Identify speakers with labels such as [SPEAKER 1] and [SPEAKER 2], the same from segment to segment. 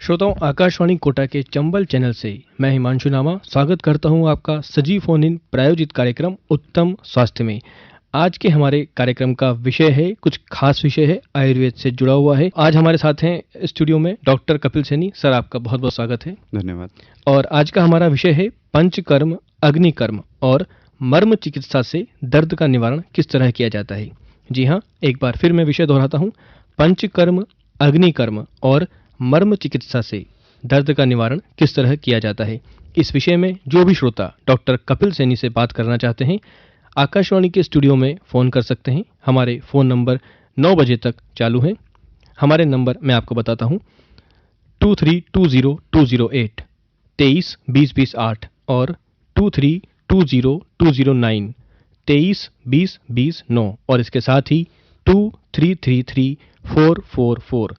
[SPEAKER 1] श्रोताओं, आकाशवाणी कोटा के चंबल चैनल से मैं हिमांशु नामा स्वागत करता हूं आपका सजीव फोन इन प्रायोजित कार्यक्रम उत्तम स्वास्थ्य में। आज के हमारे कार्यक्रम का विषय है, कुछ खास विषय है, आयुर्वेद से जुड़ा हुआ है। आज हमारे साथ हैं स्टूडियो में डॉक्टर कपिल सैनी। सर, आपका बहुत बहुत स्वागत है।
[SPEAKER 2] धन्यवाद।
[SPEAKER 1] और आज का हमारा विषय है पंचकर्म, अग्निकर्म और मर्म चिकित्सा से दर्द का निवारण किस तरह किया जाता है। जी हाँ, एक बार फिर मैं विषय दोहराता हूँ, पंचकर्म, अग्निकर्म और मर्म चिकित्सा से दर्द का निवारण किस तरह किया जाता है। इस विषय में जो भी श्रोता डॉक्टर कपिल सैनी से बात करना चाहते हैं, आकाशवाणी के स्टूडियो में फ़ोन कर सकते हैं। हमारे फ़ोन नंबर 9 बजे तक चालू हैं। हमारे नंबर मैं आपको बताता हूँ, 2320-208 23-20-20 और 2320-209 23-20-20 और इसके साथ ही 2333-444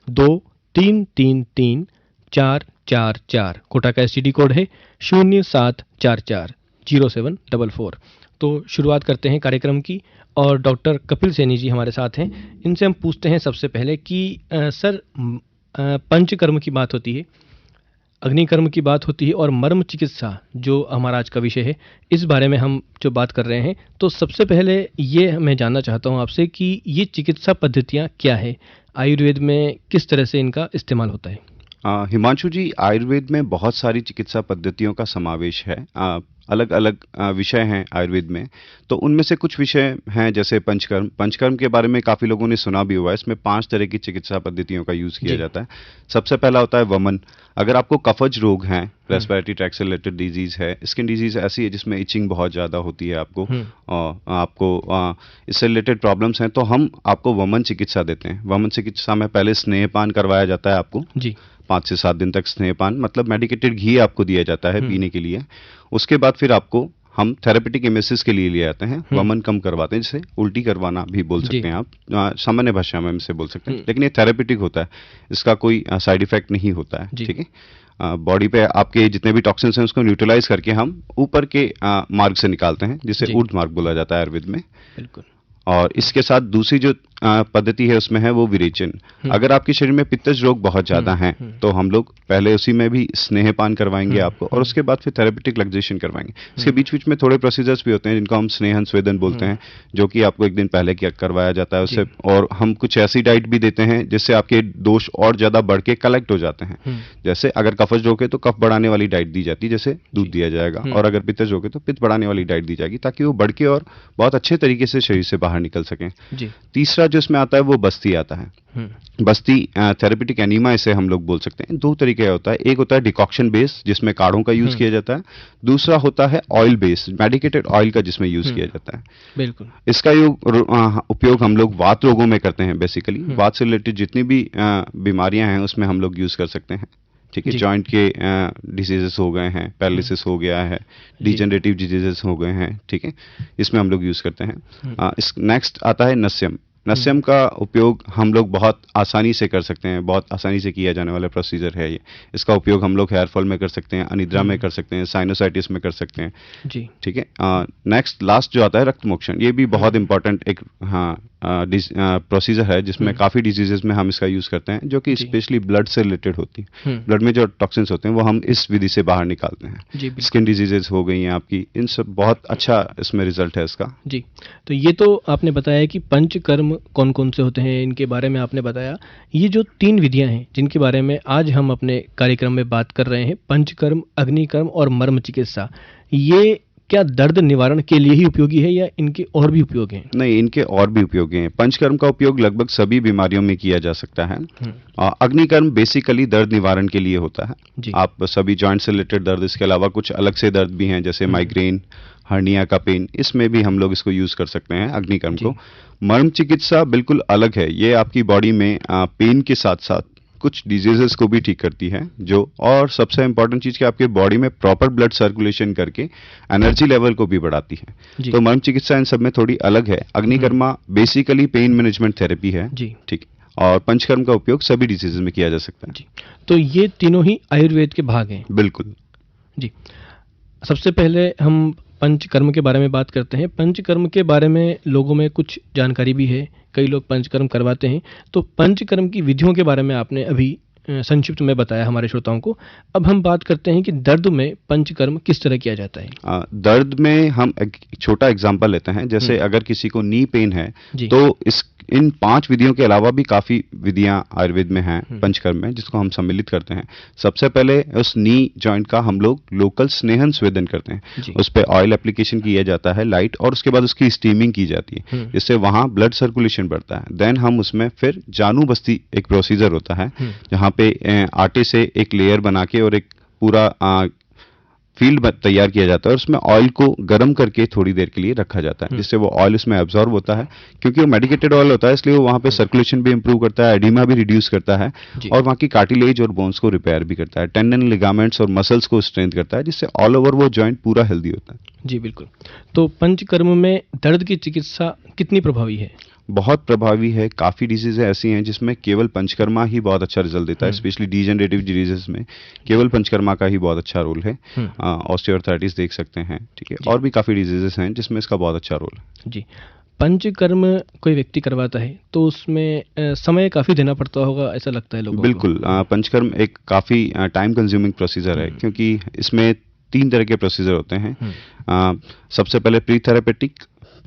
[SPEAKER 1] 2-3-3-3-4-4-4। कोटा का एसटीडी कोड है 0744-0744। तो शुरुआत करते हैं कार्यक्रम की और डॉक्टर कपिल सैनी जी हमारे साथ हैं। इनसे हम पूछते हैं सबसे पहले कि सर, पंचकर्म की बात होती है, अग्निकर्म की बात होती है और मर्म चिकित्सा जो हमारा आज का विषय है, इस बारे में हम जो बात कर रहे हैं, तो सबसे पहले ये मैं जानना चाहता हूँ आपसे कि ये चिकित्सा पद्धतियाँ क्या है, आयुर्वेद में किस तरह से इनका इस्तेमाल होता है।
[SPEAKER 2] हिमांशु जी, आयुर्वेद में बहुत सारी चिकित्सा पद्धतियों का समावेश है। अलग अलग विषय हैं आयुर्वेद में। तो उनमें से कुछ विषय हैं जैसे पंचकर्म। पंचकर्म के बारे में काफ़ी लोगों ने सुना भी हुआ है। इसमें 5 तरह की चिकित्सा पद्धतियों का यूज़ किया जाता है। सबसे पहला होता है वमन। अगर आपको कफज रोग हैं, रेस्पिरेटरी ट्रैक्ट से रिलेटेड डिजीज़ है, स्किन डिजीज़ ऐसी है जिसमें इचिंग बहुत ज़्यादा होती है आपको इससे रिलेटेड प्रॉब्लम्स हैं, तो हम आपको वमन चिकित्सा देते हैं। वमन चिकित्सा में पहले स्नेहपान करवाया जाता है आपको जी। 5 से 7 दिन तक स्नेहपान, मतलब मेडिकेटेड घी आपको दिया जाता है पीने के लिए। उसके बाद फिर आपको हम थेरेपेटिक एमेसिस के लिए ले आते हैं, वमन कम करवाते हैं, जिसे उल्टी करवाना भी बोल सकते हैं आप, सामान्य भाषा में इसे बोल सकते हैं। लेकिन ये थेरेपेटिक होता है, इसका कोई साइड इफेक्ट नहीं होता है। ठीक है, बॉडी पे आपके जितने भी टॉक्सिन्स हैं उसको न्यूट्रलाइज करके हम ऊपर के मार्ग से निकालते हैं, जिसे ऊर्ध्व मार्ग बोला जाता है आयुर्वेद में। बिल्कुल। और इसके साथ दूसरी जो पद्धति है उसमें है वो विरेचन। अगर आपके शरीर में पित्तज रोग बहुत ज्यादा हैं तो हम लोग पहले उसी में भी स्नेहपान करवाएंगे आपको, और उसके बाद फिर थेरेपेटिक लैक्सेशन करवाएंगे। इसके बीच बीच में थोड़े प्रोसीजर्स भी होते हैं जिनको हम स्नेहन स्वेदन बोलते हैं, जो कि आपको एक दिन पहले करवाया जाता है उससे। और हम कुछ ऐसी डाइट भी देते हैं जिससे आपके दोष और ज्यादा बढ़ के कलेक्ट हो जाते हैं। जैसे अगर कफज रोग है तो कफ बढ़ाने वाली डाइट दी जाती है, जैसे दूध दिया जाएगा, और अगर पित्तज रोग है तो पित्त बढ़ाने वाली डाइट दी जाएगी, ताकि वो बढ़ के और बहुत अच्छे तरीके से शरीर से बाहर निकल सकें। तीसरा जो इसमें आता है वो बस्ती आता है। बस्ती थेरेपेटिक एनीमा इसे हम लोग बोल सकते हैं। 2 तरीके होता है, एक होता है डिकॉक्शन बेस जिसमें काढ़ों का यूज किया जाता है, दूसरा होता है ऑयल बेस, मेडिकेटेड ऑयल का, जिसमें यूज किया जाता है। बिल्कुल। इसका उपयोग हम लोग वात रोगों में करते हैं। बेसिकली वात से रिलेटेड जितनी भी बीमारियां हैं उसमें हम लोग यूज कर सकते हैं। ठीक है, जॉइंट के डिजीजेस हो गए हैं, पैरालिसिस हो गया है, डिजेनरेटिव डिजीजेस हो गए हैं, ठीक है, इसमें हम लोग यूज करते हैं। नेक्स्ट आता है नस्यम। नस्यम का उपयोग हम लोग बहुत आसानी से कर सकते हैं, बहुत आसानी से किया जाने वाला प्रोसीजर है ये। इसका उपयोग हम लोग हेयर फॉल में कर सकते हैं, अनिद्रा में कर सकते हैं, साइनोसाइटिस में कर सकते हैं जी। ठीक है, नेक्स्ट लास्ट जो आता है रक्त मोक्षण। ये भी बहुत इंपॉर्टेंट एक प्रोसीजर है जिसमें काफी डिजीजेस में हम इसका यूज करते हैं, जो कि स्पेशली ब्लड से रिलेटेड होती है। ब्लड में जो टॉक्सिन्स होते हैं वो हम इस विधि से बाहर निकालते हैं। स्किन डिजीजेस हो गई हैं आपकी, इन सब बहुत अच्छा इसमें रिजल्ट है इसका जी।
[SPEAKER 1] तो ये तो आपने बताया कि पंचकर्म कौन कौन से होते हैं, इनके बारे में आपने बताया। ये जो 3 विधियां हैं जिनके बारे में आज हम अपने कार्यक्रम में बात कर रहे हैं, पंचकर्म, अग्निकर्म और मर्म चिकित्सा, ये क्या दर्द निवारण के लिए ही उपयोगी है या इनके और भी उपयोग हैं?
[SPEAKER 2] नहीं, इनके और भी उपयोग हैं। पंचकर्म का उपयोग लगभग सभी बीमारियों में किया जा सकता है। अग्निकर्म बेसिकली दर्द निवारण के लिए होता है। आप सभी जॉइंट से रिलेटेड दर्द, इसके अलावा कुछ अलग से दर्द भी हैं जैसे माइग्रेन, हर्निया का पेन, इसमें भी हम लोग इसको यूज कर सकते हैं अग्निकर्म को। मर्म चिकित्सा बिल्कुल अलग है। ये आपकी बॉडी में पेन के साथ साथ कुछ डिजीजेस को भी ठीक करती है, जो और सबसे इंपॉर्टेंट चीज कि आपके बॉडी में प्रॉपर ब्लड सर्कुलेशन करके एनर्जी लेवल को भी बढ़ाती है। तो मर्म चिकित्सा इन सब में थोड़ी अलग है। अग्निकर्मा बेसिकली पेन मैनेजमेंट थेरेपी है, ठीक, और पंचकर्म का उपयोग सभी डिजीजेस में किया जा सकता है जी।
[SPEAKER 1] तो ये तीनों ही आयुर्वेद के भाग हैं।
[SPEAKER 2] बिल्कुल
[SPEAKER 1] जी। सबसे पहले हम पंचकर्म के बारे में बात करते हैं। पंचकर्म के बारे में लोगों में कुछ जानकारी भी है, कई लोग पंचकर्म करवाते हैं। तो पंचकर्म की विधियों के बारे में आपने अभी संक्षिप्त में बताया हमारे श्रोताओं को। अब हम बात करते हैं कि दर्द में पंचकर्म किस तरह किया जाता है।
[SPEAKER 2] दर्द में हम एक छोटा एग्जांपल लेते हैं। जैसे अगर किसी को नी पेन है
[SPEAKER 1] जी।
[SPEAKER 2] तो इन 5 विधियों के अलावा भी काफी विधियां आयुर्वेद में हैं पंचकर्म में, जिसको हम सम्मिलित करते हैं। सबसे पहले उस नी जॉइंट का हम लोग लोकल स्नेहन स्वेदन करते हैं। उस पे ऑयल एप्लीकेशन किया जाता है लाइट, और उसके बाद उसकी स्टीमिंग की जाती है, जिससे वहां ब्लड सर्कुलेशन बढ़ता है। देन हम उसमें फिर जानू बस्ती एक प्रोसीजर होता है, जहां पे आटे से एक लेयर बना के और एक पूरा फील्ड तैयार किया जाता है, और उसमें ऑयल को गर्म करके थोड़ी देर के लिए रखा जाता है, जिससे वो ऑयल उसमें एब्जॉर्ब होता है। क्योंकि वो मेडिकेटेड ऑयल होता है, इसलिए वो वहाँ पे सर्कुलेशन भी इंप्रूव करता है, एडिमा भी रिड्यूस करता है, और वहाँ की कार्टिलेज और बोन्स को रिपेयर भी करता है, टेंडन, लिगामेंट्स और मसल्स को स्ट्रेंथ करता है, जिससे ऑल ओवर वो जॉइंट पूरा हेल्दी होता है।
[SPEAKER 1] जी बिल्कुल। तो पंचकर्म में दर्द की चिकित्सा कितनी प्रभावी है?
[SPEAKER 2] बहुत प्रभावी है। काफ़ी डिजीज़ें ऐसी हैं जिसमें केवल पंचकर्मा ही बहुत अच्छा रिजल्ट देता है, स्पेशली डीजनरेटिव डिजीजेस में केवल पंचकर्मा का ही बहुत अच्छा रोल है। ऑस्टियोआर्थराइटिस देख सकते हैं, ठीक है, और भी काफ़ी डिजीजेस हैं जिसमें इसका बहुत अच्छा रोल है।
[SPEAKER 1] जी। पंचकर्म कोई व्यक्ति करवाता है तो उसमें समय काफ़ी देना पड़ता होगा, ऐसा लगता है लोगों को।
[SPEAKER 2] बिल्कुल। पंचकर्म एक काफ़ी टाइम कंज्यूमिंग प्रोसीजर है, क्योंकि इसमें 3 तरह के प्रोसीजर होते हैं। सबसे पहले pre therapeutic,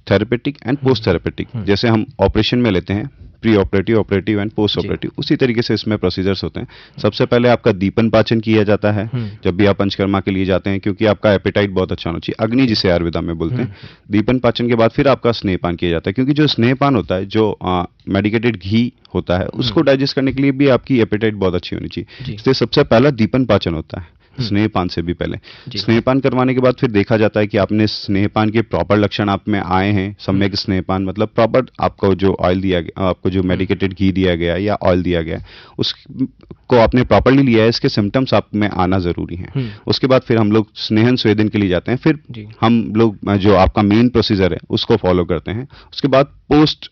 [SPEAKER 2] therapeutic and post therapeutic. जैसे हम ऑपरेशन में लेते हैं pre operative, operative and post operative, उसी तरीके से इसमें प्रोसीजर्स होते हैं। सबसे पहले आपका दीपन पाचन किया जाता है जब भी आप पंचकर्मा के लिए जाते हैं, क्योंकि आपका एपेटाइट बहुत अच्छा होना चाहिए, अग्नि जिसे आयुर्वेदा में बोलते हैं। दीपन पाचन के बाद फिर आपका स्नेहपान किया जाता है, क्योंकि जो स्नेहपान होता है, जो मेडिकेटेड घी होता है, उसको डाइजेस्ट करने के लिए भी आपकी एपेटाइट बहुत अच्छी होनी चाहिए, इसलिए सबसे पहला दीपन पाचन होता है स्नेहपान से भी पहले। स्नेहपान करवाने के बाद फिर देखा जाता है कि आपने स्नेहपान के प्रॉपर लक्षण आप में आए हैं। सम्यक स्नेहपान मतलब प्रॉपर आपको जो ऑयल दिया गया, आपको जो मेडिकेटेड घी दिया गया या ऑयल दिया गया, उसको आपने प्रॉपरली लिया है, इसके सिम्टम्स आप में आना जरूरी है। उसके बाद फिर हम लोग स्नेहन स्वेदन के लिए जाते हैं। फिर हम लोग जो आपका मेन प्रोसीजर है उसको फॉलो करते हैं। उसके बाद पोस्ट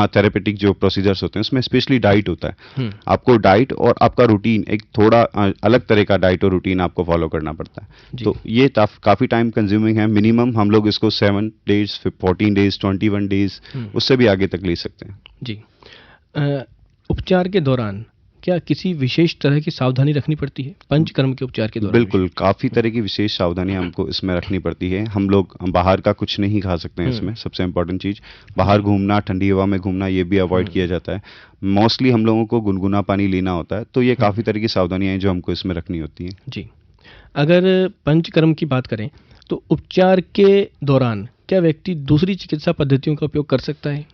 [SPEAKER 2] थेरेपेटिक जो प्रोसीजर्स होते हैं उसमें स्पेशली डाइट होता है। आपको डाइट और आपका रूटीन, एक थोड़ा अलग तरह का डाइट और रूटीन आपको फॉलो करना पड़ता है। तो ये काफ़ी टाइम कंज्यूमिंग है। मिनिमम हम लोग इसको 7 डेज, 14 डेज, 21 डेज, उससे भी आगे तक ले सकते हैं।
[SPEAKER 1] जी। उपचार के दौरान क्या किसी विशेष तरह की सावधानी रखनी पड़ती है पंचकर्म के उपचार के दौरान?
[SPEAKER 2] बिल्कुल, काफ़ी तरह की विशेष सावधानियां हमको इसमें रखनी पड़ती है। हम लोग बाहर का कुछ नहीं खा सकते हैं इसमें। सबसे इम्पोर्टेंट चीज़, बाहर घूमना, ठंडी हवा में घूमना, ये भी अवॉइड किया जाता है। मोस्टली हम लोगों को गुनगुना पानी लेना होता है। तो ये काफ़ी तरह की सावधानियां हैं जो हमको इसमें रखनी होती हैं।
[SPEAKER 1] जी। अगर पंचकर्म की बात करें तो उपचार के दौरान क्या व्यक्ति दूसरी चिकित्सा पद्धतियों का उपयोग कर सकता है?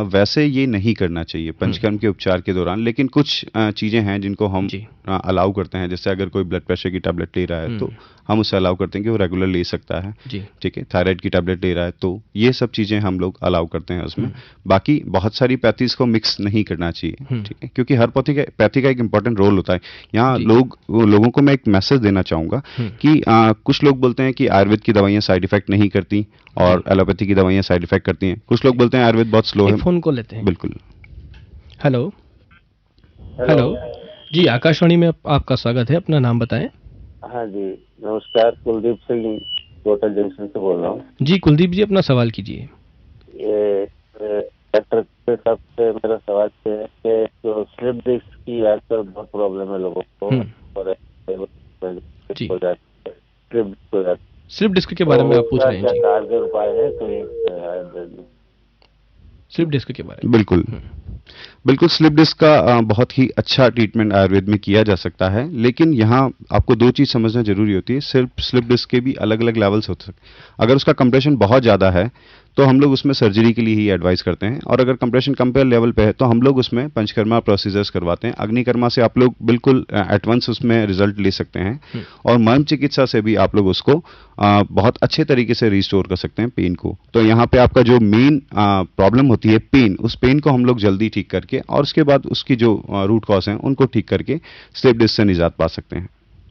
[SPEAKER 2] वैसे ये नहीं करना चाहिए पंचकर्म के उपचार के दौरान, लेकिन कुछ चीज़ें हैं जिनको हम अलाउ करते हैं। जैसे अगर कोई ब्लड प्रेशर की टैबलेट ले रहा है तो हम उसे अलाउ करते हैं कि वो रेगुलर ले सकता है, ठीक है। थायराइड की टैबलेट ले रहा है तो ये सब चीज़ें हम लोग अलाउ करते हैं उसमें। बाकी बहुत सारी पैथीज को मिक्स नहीं करना चाहिए, ठीक है, क्योंकि हर पैथी का एक इंपॉर्टेंट रोल होता है। यहाँ लोगों को मैं एक मैसेज देना चाहूँगा कि कुछ लोग बोलते हैं कि आयुर्वेद की दवाइयाँ साइड इफेक्ट नहीं करती और एलोपैथी की दवाइयाँ साइड इफेक्ट करती हैं। कुछ लोग बोलते हैं आयुर्वेद बहुत स्लो है।
[SPEAKER 1] फोन को लेते हैं।
[SPEAKER 2] बिल्कुल।
[SPEAKER 1] हेलो। जी, आकाशवाणी में आपका स्वागत है, अपना नाम बताएं।
[SPEAKER 3] हाँ जी, नमस्कार, कुलदीप सिंह कोटा जंक्शन से बोल रहा हूँ।
[SPEAKER 1] जी कुलदीप जी, अपना सवाल कीजिए।
[SPEAKER 3] ये डॉक्टर साहब से मेरा सवाल है कि जो स्लिप डिस्क की आजकल बहुत प्रॉब्लम है लोगों को, और
[SPEAKER 1] स्लिप डिस्क के बारे में आप पूछ रहे हैं जी?
[SPEAKER 3] कारगर उपाय है कोई
[SPEAKER 1] स्लिप डिस्क के बारे में?
[SPEAKER 2] बिल्कुल स्लिप डिस्क का बहुत ही अच्छा ट्रीटमेंट आयुर्वेद में किया जा सकता है, लेकिन यहाँ आपको 2 चीज़ समझना जरूरी होती है। सिर्फ स्लिप डिस्क के भी अलग अलग लेवल्स होते हैं। अगर उसका कंप्रेशन बहुत ज़्यादा है तो हम लोग उसमें सर्जरी के लिए ही एडवाइस करते हैं, और अगर कंप्रेशन कंपेयर लेवल पे है तो हम लोग उसमें पंचकर्मा प्रोसीजर्स करवाते हैं। अग्निकर्मा से आप लोग बिल्कुल एट वंस उसमें रिजल्ट ले सकते हैं, और मर्म चिकित्सा से भी आप लोग उसको बहुत अच्छे तरीके से रिस्टोर कर सकते हैं पेन को। तो यहाँ पे आपका जो मेन प्रॉब्लम होती है पेन, उस पेन को हम लोग जल्दी ठीक करके और उसके बाद उसकी जो रूट कॉज हैं उनको ठीक करके स्लिप डिस्क से निजात पा सकते हैं।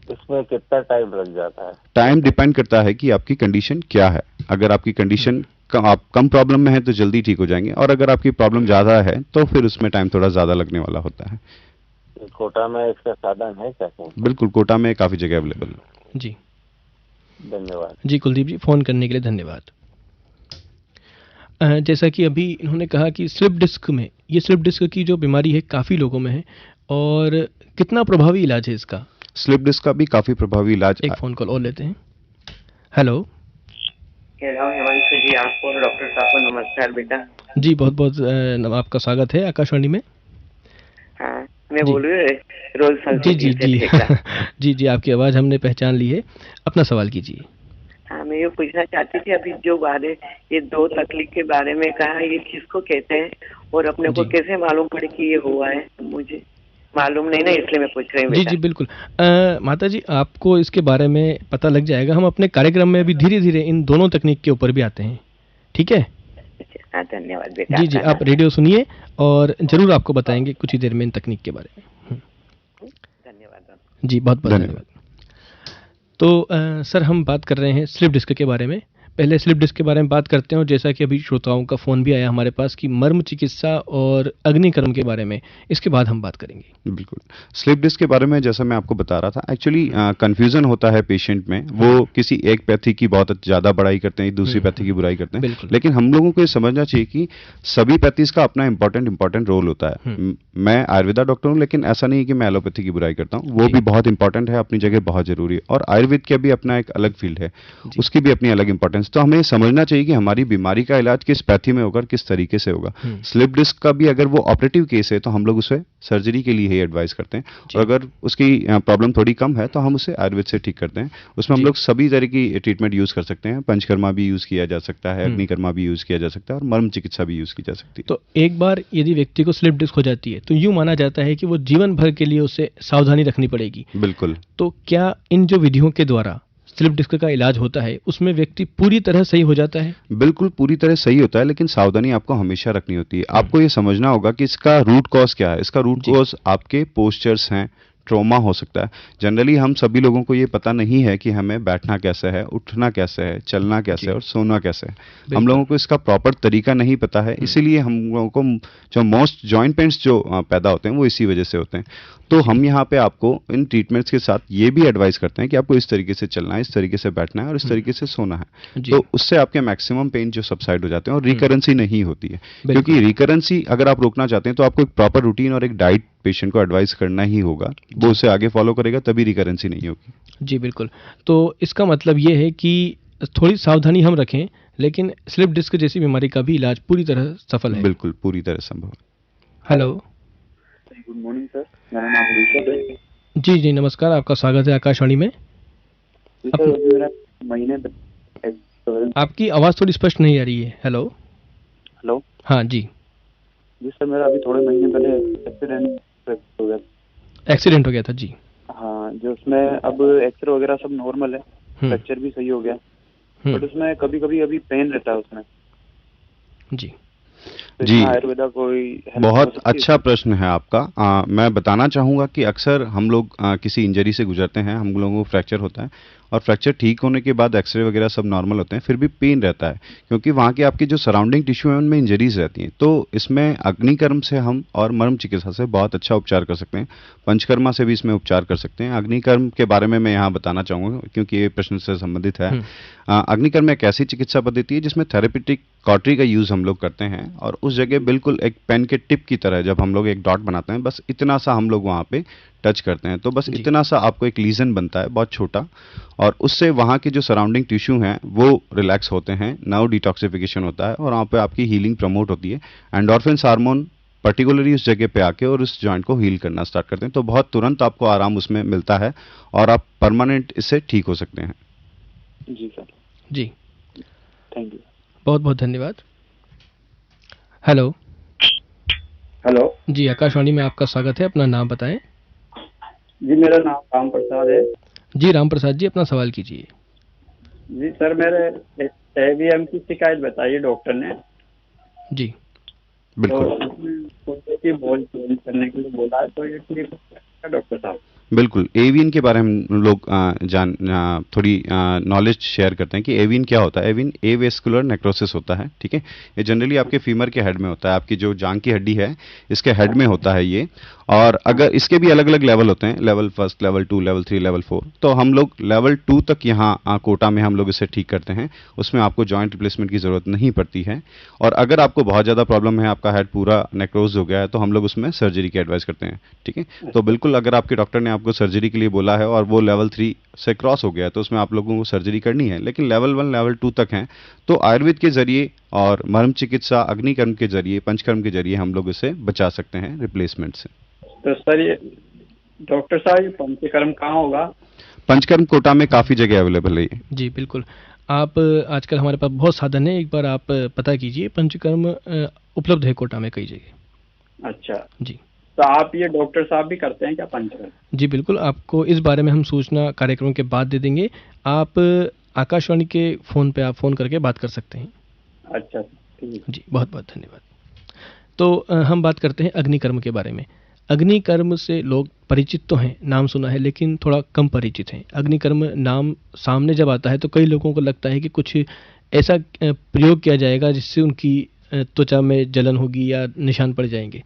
[SPEAKER 3] इसमें कितना टाइम लग जाता है?
[SPEAKER 2] टाइम डिपेंड करता है कि आपकी कंडीशन क्या है। अगर आपकी कंडीशन आप कम प्रॉब्लम में है तो जल्दी ठीक हो जाएंगे, और अगर आपकी प्रॉब्लम ज़्यादा है तो फिर उसमें टाइम थोड़ा ज़्यादा लगने वाला होता है।
[SPEAKER 3] कोटा में इसका साधन है क्या?
[SPEAKER 2] बिल्कुल, कोटा में काफ़ी जगह अवेलेबल है।
[SPEAKER 1] जी,
[SPEAKER 3] धन्यवाद।
[SPEAKER 1] जी कुलदीप जी, फ़ोन करने के लिए धन्यवाद। जैसा कि अभी इन्होंने कहा कि स्लिप डिस्क में, ये स्लिप डिस्क की जो बीमारी है काफ़ी लोगों में है, और कितना प्रभावी इलाज है इसका?
[SPEAKER 2] स्लिप डिस्क का भी काफी प्रभावी इलाज।
[SPEAKER 1] एक फोन कॉल और लेते हैं। हेलो।
[SPEAKER 4] कह रहा हूँ हिमांशु जी, आपको और डॉक्टर साहब को नमस्कार बेटा।
[SPEAKER 1] जी बहुत बहुत आपका स्वागत है आकाशवाणी में।
[SPEAKER 4] हाँ, मैं
[SPEAKER 1] जी।
[SPEAKER 4] बोल रही हूँ रोज
[SPEAKER 1] जी
[SPEAKER 4] संस्कृति
[SPEAKER 1] जी
[SPEAKER 4] से
[SPEAKER 1] जी
[SPEAKER 4] ठेका।
[SPEAKER 1] जी जी आपकी आवाज़ हमने पहचान ली है, अपना सवाल कीजिए।
[SPEAKER 4] हाँ, मैं ये पूछना चाहती थी, अभी जो बारे ये दो तकलीफ के बारे में कहा, ये किसको कहते हैं और अपने को
[SPEAKER 1] जी।
[SPEAKER 4] कैसे मालूम पड़े कि ये हुआ है? मुझे मालूम नहीं ना, इसलिए मैं पूछ रही हूँ
[SPEAKER 1] जी
[SPEAKER 4] बेटा।
[SPEAKER 1] जी बिल्कुल। माता जी आपको इसके बारे में पता लग जाएगा, हम अपने कार्यक्रम में अभी धीरे धीरे इन दोनों तकनीक के ऊपर भी आते हैं, ठीक है?
[SPEAKER 4] अच्छा, हाँ धन्यवाद बेटा।
[SPEAKER 1] जी जी
[SPEAKER 4] आपका
[SPEAKER 1] आप रेडियो सुनिए और जरूर आपको बताएंगे कुछ ही देर में इन तकनीक के बारे में।
[SPEAKER 4] धन्यवाद।
[SPEAKER 1] जी बहुत बहुत
[SPEAKER 2] धन्यवाद।
[SPEAKER 1] धन्यवाद। तो सर हम बात कर रहे हैं स्लिप डिस्क के बारे में। पहले स्लिप डिस्क के बारे में बात करते हैं और जैसा कि अभी श्रोताओं का फ़ोन भी आया हमारे पास कि मर्म चिकित्सा और अग्निकर्म के बारे में, इसके बाद हम बात करेंगे।
[SPEAKER 2] बिल्कुल। स्लिप डिस्क के बारे में जैसा मैं आपको बता रहा था, एक्चुअली कंफ्यूजन होता है पेशेंट में, वो किसी एक पैथी की बहुत ज़्यादा बड़ाई करते हैं, दूसरी पैथी की बुराई करते हैं।
[SPEAKER 1] बिल्कुल।
[SPEAKER 2] लेकिन हम लोगों को ये समझना चाहिए कि सभी पैथीज का अपना इंपॉर्टेंट रोल होता है। मैं आयुर्वेदा डॉक्टर हूँ, लेकिन ऐसा नहीं है कि मैं एलोपैथी की बुराई करता हूँ, वो भी बहुत इंपॉर्टेंट है, अपनी जगह बहुत जरूरी है। और आयुर्वेद का भी अपना एक अलग फील्ड है, उसकी भी अपनी अलग इंपॉर्टेंस। तो हमें समझना चाहिए कि हमारी बीमारी का इलाज किस पैथी में होगा, किस तरीके से होगा। स्लिप डिस्क का भी अगर वो ऑपरेटिव केस है तो हम लोग उसे सर्जरी के लिए ही एडवाइस करते हैं, और अगर उसकी प्रॉब्लम थोड़ी कम है तो हम उसे आयुर्वेद से ठीक करते हैं। उसमें हम लोग सभी तरह की ट्रीटमेंट यूज कर सकते हैं। पंचकर्मा भी यूज किया जा सकता है, अग्निकर्मा भी यूज किया जा सकता है, और मर्म चिकित्सा भी यूज की जा सकती है।
[SPEAKER 1] तो एक बार यदि व्यक्ति को स्लिप डिस्क हो जाती है तो यूं माना जाता है कि वो जीवन भर के लिए उसे सावधानी रखनी पड़ेगी।
[SPEAKER 2] बिल्कुल।
[SPEAKER 1] तो क्या इन जो विधियों के द्वारा स्लिप डिस्क का इलाज होता है उसमें व्यक्ति पूरी तरह सही हो जाता है?
[SPEAKER 2] बिल्कुल पूरी तरह सही होता है, लेकिन सावधानी आपको हमेशा रखनी होती है। आपको ये समझना होगा कि इसका रूट कॉज क्या है। इसका रूट कॉज आपके पोस्चर्स हैं, ट्रॉमा हो सकता है। जनरली हम सभी लोगों को ये पता नहीं है कि हमें बैठना कैसे है, उठना कैसे है, चलना कैसे है और सोना कैसे है। हम लोगों को इसका प्रॉपर तरीका नहीं पता है, इसीलिए हम लोगों को जो मोस्ट जॉइंट पेन्स जो पैदा होते हैं वो इसी वजह से होते हैं। तो हम यहाँ पे आपको इन ट्रीटमेंट्स के साथ ये भी एडवाइस करते हैं कि आपको इस तरीके से चलना है, इस तरीके से बैठना है और इस तरीके से सोना है। तो उससे आपके मैक्सिमम पेन जो सबसाइड हो जाते हैं और रिकरेंसी नहीं होती है। क्योंकि रिकरेंसी अगर आप रोकना चाहते हैं तो आपको एक प्रॉपर रूटीन और एक डाइट पेशेंट को एडवाइस करना ही होगा, वो उसे आगे फॉलो करेगा तभी रिकरेंसी नहीं होगी।
[SPEAKER 1] जी बिल्कुल। तो इसका मतलब ये है कि थोड़ी सावधानी हम रखें, लेकिन स्लिप डिस्क जैसी बीमारी का भी इलाज पूरी तरह सफल है।
[SPEAKER 2] बिल्कुल पूरी तरह संभव है।
[SPEAKER 1] हेलो।
[SPEAKER 5] गुड मॉर्निंग सर, मेरा नाम ऋषभ है।
[SPEAKER 1] जी जी नमस्कार, आपका स्वागत है आकाशवाणी में।
[SPEAKER 5] जी सर, अभी मेरा महीने
[SPEAKER 1] आपकी आवाज़ थोड़ी स्पष्ट नहीं आ रही है। हेलो।
[SPEAKER 5] हेलो।
[SPEAKER 1] हाँ जी।
[SPEAKER 5] जी सर, मेरा अभी थोड़े महीने पहले एक्सीडेंट हो गया।
[SPEAKER 1] एक्सीडेंट हो गया था जी?
[SPEAKER 5] हाँ, जो उसमें अब एक्सरे वगैरह सब नॉर्मल है, फ्रैक्चर भी सही हो गया, बट उसमें कभी कभी अभी पेन रहता है उसमें।
[SPEAKER 1] जी
[SPEAKER 5] तो
[SPEAKER 2] जी,
[SPEAKER 5] आयुर्वेदा कोई
[SPEAKER 2] बहुत अच्छा प्रश्न है आपका। मैं बताना चाहूँगा कि अक्सर हम लोग किसी इंजरी से गुजरते हैं, हम लोगों को फ्रैक्चर होता है और फ्रैक्चर ठीक होने के बाद एक्सरे वगैरह सब नॉर्मल होते हैं, फिर भी पेन रहता है क्योंकि वहाँ की आपकी जो सराउंडिंग टिश्यू है उनमें इंजरीज रहती हैं। तो इसमें अग्निकर्म से हम और मर्म चिकित्सा से बहुत अच्छा उपचार कर सकते हैं। पंचकर्मा से भी इसमें उपचार कर सकते हैं। अग्निकर्म के बारे में मैं यहाँ बताना चाहूँगा क्योंकि ये प्रश्न से संबंधित है। अग्निकर्म एक ऐसी चिकित्सा पद्धति है जिसमें थेरेपेटिक कॉटरी का यूज़ हम लोग करते हैं और उस जगह बिल्कुल एक पेन के टिप की तरह जब हम लोग एक डॉट बनाते हैं, बस इतना सा हम लोग वहाँ पे टच करते हैं, तो बस इतना सा आपको एक लीजन बनता है बहुत छोटा, और उससे वहाँ के जो सराउंडिंग टिश्यू हैं वो रिलैक्स होते हैं, नर्व डिटॉक्सिफिकेशन होता है और वहाँ पे आपकी हीलिंग प्रमोट होती है। एंडोर्फिन्स हार्मोन पर्टिकुलरली उस जगह पे आके और उस जॉइंट को हील करना स्टार्ट करते हैं, तो बहुत तुरंत आपको आराम उसमें मिलता है और आप परमानेंट इससे ठीक हो सकते हैं।
[SPEAKER 5] जी सर।
[SPEAKER 1] जी
[SPEAKER 5] थैंक यू।
[SPEAKER 1] बहुत बहुत धन्यवाद। हेलो।
[SPEAKER 5] हेलो।
[SPEAKER 1] जी आकाशवाणी में आपका स्वागत है, अपना नाम बताएं।
[SPEAKER 5] जी, मेरा नाम राम प्रसाद है।
[SPEAKER 1] जी राम प्रसाद जी, अपना सवाल कीजिए।
[SPEAKER 5] जी सर, मेरे एवीएम की शिकायत बताई डॉक्टर ने।
[SPEAKER 1] जी
[SPEAKER 2] बिल्कुल।
[SPEAKER 5] तो उसमें की बॉल चेंज करने के लिए बोला है, तो ये ठीक है डॉक्टर साहब?
[SPEAKER 2] बिल्कुल, एवियन के बारे में हम लोग थोड़ी नॉलेज शेयर करते हैं कि एवियन क्या होता है। एवियन एवेस्कुलर नेक्रोसिस होता है, ठीक है। ये जनरली आपके फीमर के हेड में होता है, आपकी जो जांग की हड्डी है इसके हेड में होता है ये। और अगर इसके भी अलग अलग लेवल होते हैं, लेवल 1, लेवल 2, लेवल 3, लेवल 4। तो हम लोग लेवल 2 तक यहाँ कोटा में हम लोग इसे ठीक करते हैं, उसमें आपको जॉइंट रिप्लेसमेंट की ज़रूरत नहीं पड़ती है। और अगर आपको बहुत ज़्यादा प्रॉब्लम है, आपका हेड पूरा नेक्रोज हो गया है, तो हम लोग उसमें सर्जरी की एडवाइस करते हैं, ठीक है। तो बिल्कुल, अगर आपके डॉक्टर ने आपको सर्जरी के लिए बोला है और वो लेवल 3 से क्रॉस हो गया है, तो उसमें आप लोगों को सर्जरी करनी है। लेकिन लेवल 1, लेवल 2 तक हैं, तो आयुर्वेद के जरिए और मर्म चिकित्सा, अग्निकर्म के जरिए, पंचकर्म के जरिए हम लोग इसे बचा सकते हैं रिप्लेसमेंट से।
[SPEAKER 6] तो सर ये डॉक्टर साहब, ये पंचकर्म कहाँ होगा?
[SPEAKER 2] पंचकर्म कोटा में काफ़ी जगह अवेलेबल है ये।
[SPEAKER 1] जी बिल्कुल। आप आजकल हमारे पास बहुत साधन है, एक बार आप पता कीजिए, पंचकर्म उपलब्ध है कोटा में कई जगह।
[SPEAKER 6] अच्छा
[SPEAKER 1] जी।
[SPEAKER 6] तो आप ये डॉक्टर साहब भी करते हैं क्या पंचकर्म?
[SPEAKER 1] जी बिल्कुल, आपको इस बारे में हम सूचना कार्यक्रम के बाद दे देंगे। आप आकाशवाणी के फ़ोन पे आप फ़ोन करके बात कर सकते हैं।
[SPEAKER 6] अच्छा ठीक।
[SPEAKER 1] जी बहुत बहुत धन्यवाद। तो हम बात करते हैं अग्निकर्म के बारे में। अग्निकर्म से लोग परिचित तो हैं, नाम सुना है, लेकिन थोड़ा कम परिचित हैं। अग्निकर्म नाम सामने जब आता है तो कई लोगों को लगता है कि कुछ ऐसा प्रयोग किया जाएगा जिससे उनकी त्वचा में जलन होगी या निशान पड़ जाएंगे।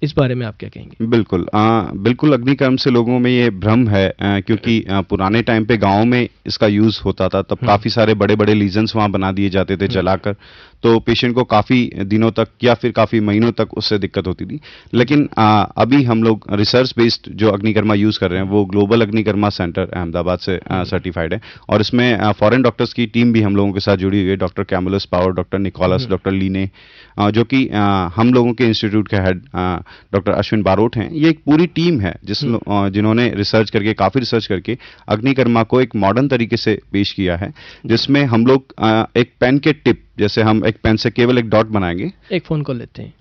[SPEAKER 1] इस बारे में आप क्या कहेंगे?
[SPEAKER 2] बिल्कुल, बिल्कुल अग्निकर्म से लोगों में ये भ्रम है, क्योंकि पुराने टाइम पे गाँव में इसका यूज़ होता था, तब काफ़ी सारे बड़े बड़े लीजन्स वहाँ बना दिए जाते थे जलाकर। तो पेशेंट को काफ़ी दिनों तक या फिर काफ़ी महीनों तक उससे दिक्कत होती थी। लेकिन अभी हम लोग रिसर्च बेस्ड जो अग्निकर्मा यूज़ कर रहे हैं, वो ग्लोबल अग्निकर्मा सेंटर अहमदाबाद से सर्टिफाइड है। और इसमें फॉरेन डॉक्टर्स की टीम भी हम लोगों के साथ जुड़ी हुई है, डॉक्टर कैमुलस पावर, डॉक्टर निकोलस, डॉक्टर लीने, जो कि हम लोगों के इंस्टीट्यूट के हेड डॉक्टर अश्विन बारोट हैं। ये एक पूरी टीम है जिन्होंने रिसर्च करके, काफ़ी रिसर्च करके अग्निकर्मा को एक मॉडर्न तरीके से पेश किया है, जिसमें हम लोग एक पेन के टिप, जैसे हम एक पेन से केवल एक डॉट बनाएंगे।
[SPEAKER 1] एक फ़ोन कॉल लेते हैं।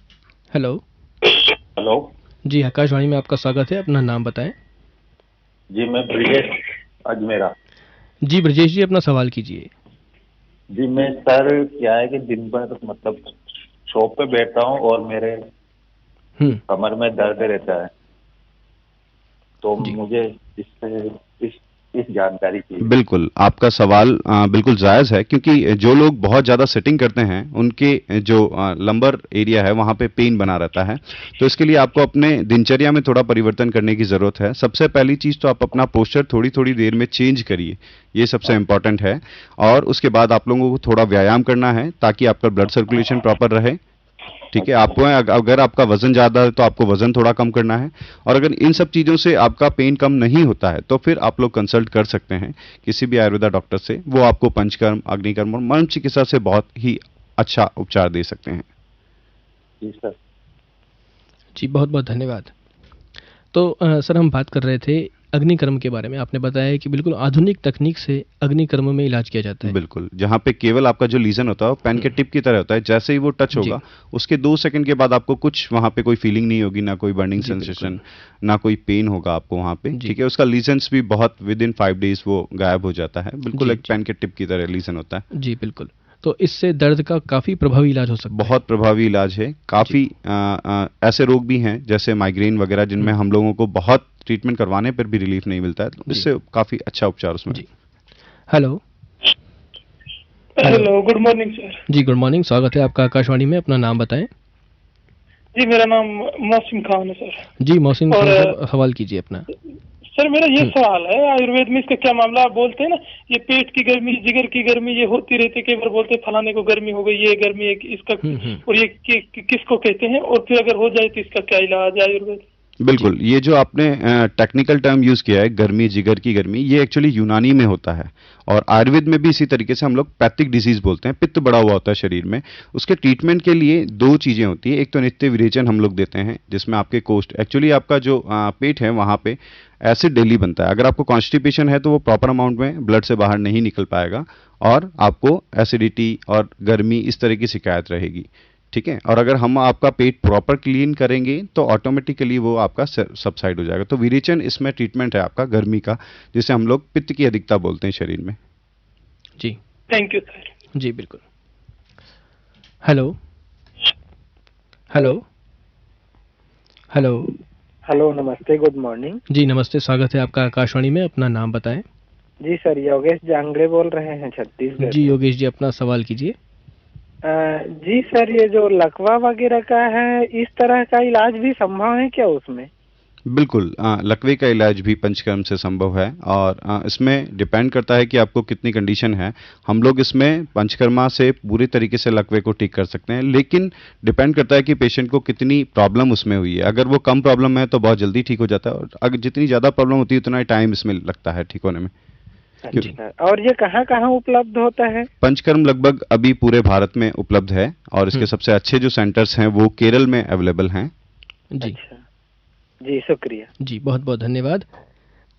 [SPEAKER 1] हेलो।
[SPEAKER 7] हेलो
[SPEAKER 1] जी, आकाशवाणी में आपका स्वागत है, अपना नाम बताएं।
[SPEAKER 7] जी, मैं ब्रिजेश अजमेरा।
[SPEAKER 1] जी ब्रजेश जी, अपना सवाल कीजिए।
[SPEAKER 7] जी मैं सर, क्या है कि दिन भर मतलब शॉप पे बैठता हूँ और मेरे कमर में दर्द रहता है, तो मुझे इस जानकारी की।
[SPEAKER 2] बिल्कुल, आपका सवाल बिल्कुल जायज़ है, क्योंकि जो लोग बहुत ज़्यादा सिटिंग करते हैं उनके जो लंबर एरिया है वहाँ पे पेन बना रहता है। तो इसके लिए आपको अपने दिनचर्या में थोड़ा परिवर्तन करने की ज़रूरत है। सबसे पहली चीज़ तो आप अपना पोस्चर थोड़ी थोड़ी देर में चेंज करिए, ये सबसे इम्पॉर्टेंट है। और उसके बाद आप लोगों को थोड़ा व्यायाम करना है ताकि आपका ब्लड सर्कुलेशन प्रॉपर रहे, ठीक है। आपको अगर आपका वजन ज़्यादा है तो आपको वजन थोड़ा कम करना है। और अगर इन सब चीज़ों से आपका पेन कम नहीं होता है तो फिर आप लोग कंसल्ट कर सकते हैं किसी भी आयुर्वेदा डॉक्टर से। वो आपको पंचकर्म, अग्निकर्म और मर्म चिकित्सा से बहुत ही अच्छा उपचार दे सकते हैं।
[SPEAKER 7] जी सर।
[SPEAKER 1] जी बहुत बहुत धन्यवाद। तो सर, हम बात कर रहे थे अग्निकर्म के बारे में। आपने बताया कि बिल्कुल आधुनिक तकनीक से अग्निकर्म में इलाज किया जाता है।
[SPEAKER 2] बिल्कुल, जहाँ पे केवल आपका जो लीजन होता है वो पेन के टिप की तरह होता है। जैसे ही वो टच होगा उसके 2 सेकंड के बाद आपको कुछ वहाँ पे कोई फीलिंग नहीं होगी, ना कोई बर्निंग सेंसेशन, ना कोई पेन होगा आपको वहाँ पे, ठीक है। उसका लीजन्स भी बहुत विद इन 5 डेज वो गायब हो जाता है। बिल्कुल एक पेन के टिप की तरह लीजन होता है।
[SPEAKER 1] जी बिल्कुल। तो इससे दर्द का काफ़ी प्रभावी इलाज हो सकता है।
[SPEAKER 2] बहुत प्रभावी इलाज है। काफ़ी ऐसे रोग भी हैं जैसे माइग्रेन वगैरह, जिनमें हम लोगों को बहुत ट्रीटमेंट करवाने पर भी रिलीफ नहीं मिलता है, तो इससे काफ़ी अच्छा उपचार उसमें।
[SPEAKER 1] जी। Hello.
[SPEAKER 8] Hello, good morning sir.
[SPEAKER 1] जी गुड मॉर्निंग, स्वागत है आपका आकाशवाणी में, अपना नाम बताएं।
[SPEAKER 8] जी मेरा नाम मौसिम खान है सर।
[SPEAKER 1] जी मौसिम खान साहब, सवाल कीजिए अपना।
[SPEAKER 8] सर मेरा ये सवाल है, आयुर्वेद में इसका क्या मामला? आप बोलते हैं ना, ये पेट की गर्मी, जिगर की गर्मी ये होती रहती है, कई बार बोलते हैं फलाने को गर्मी हो गई, ये गर्मी है इसका, और ये किसको कहते हैं, और फिर अगर हो जाए तो इसका क्या इलाज है आयुर्वेद?
[SPEAKER 2] बिल्कुल, ये जो आपने टेक्निकल टर्म यूज़ किया है, गर्मी, जिगर की गर्मी, ये एक्चुअली यूनानी में होता है। और आयुर्वेद में भी इसी तरीके से हम लोग पैथिक डिजीज़ बोलते हैं। पित्त बढ़ा हुआ होता है शरीर में, उसके ट्रीटमेंट के लिए 2 चीज़ें होती हैं। एक तो नित्य विरेचन हम लोग देते हैं, जिसमें आपके कोष्ठ, एक्चुअली आपका जो पेट है वहाँ पे एसिड डेली बनता है। अगर आपको कॉन्स्टिपेशन है तो वो प्रॉपर अमाउंट में ब्लड से बाहर नहीं निकल पाएगा और आपको एसिडिटी और गर्मी इस तरह की शिकायत रहेगी, ठीक है। और अगर हम आपका पेट प्रॉपर क्लीन करेंगे तो ऑटोमेटिकली वो आपका सबसाइड हो जाएगा। तो विरेचन इसमें ट्रीटमेंट है आपका गर्मी का, जिसे हम लोग पित्त की अधिकता बोलते हैं शरीर में।
[SPEAKER 1] जी
[SPEAKER 8] थैंक यू सर।
[SPEAKER 1] जी बिल्कुल। हेलो हेलो हेलो
[SPEAKER 9] हेलो, नमस्ते, गुड मॉर्निंग।
[SPEAKER 1] जी नमस्ते, स्वागत है आपका आकाशवाणी में। अपना नाम बताएं।
[SPEAKER 9] जी सर, योगेश जांगड़े बोल रहे हैं छत्तीसगढ़
[SPEAKER 1] जी
[SPEAKER 9] से।
[SPEAKER 1] योगेश जी, अपना सवाल कीजिए।
[SPEAKER 9] जी सर, ये जो लकवा वगैरह का है, इस तरह का इलाज भी संभव है क्या उसमें?
[SPEAKER 2] बिल्कुल, लकवे का इलाज भी पंचकर्म से संभव है और इसमें डिपेंड करता है कि आपको कितनी कंडीशन है। हम लोग इसमें पंचकर्मा से पूरी तरीके से लकवे को ठीक कर सकते हैं, लेकिन डिपेंड करता है कि पेशेंट को कितनी प्रॉब्लम उसमें हुई है। अगर वो कम प्रॉब्लम है तो बहुत जल्दी ठीक हो जाता है, और अगर जितनी ज़्यादा प्रॉब्लम होती है उतना ही टाइम इसमें लगता है ठीक होने में।
[SPEAKER 9] अच्छा, और ये कहाँ कहाँ उपलब्ध होता है?
[SPEAKER 2] पंचकर्म लगभग अभी पूरे भारत में उपलब्ध है और इसके सबसे अच्छे जो सेंटर्स हैं वो केरल में अवेलेबल हैं।
[SPEAKER 1] जी
[SPEAKER 9] अच्छा। जी शुक्रिया।
[SPEAKER 1] जी, बहुत बहुत धन्यवाद।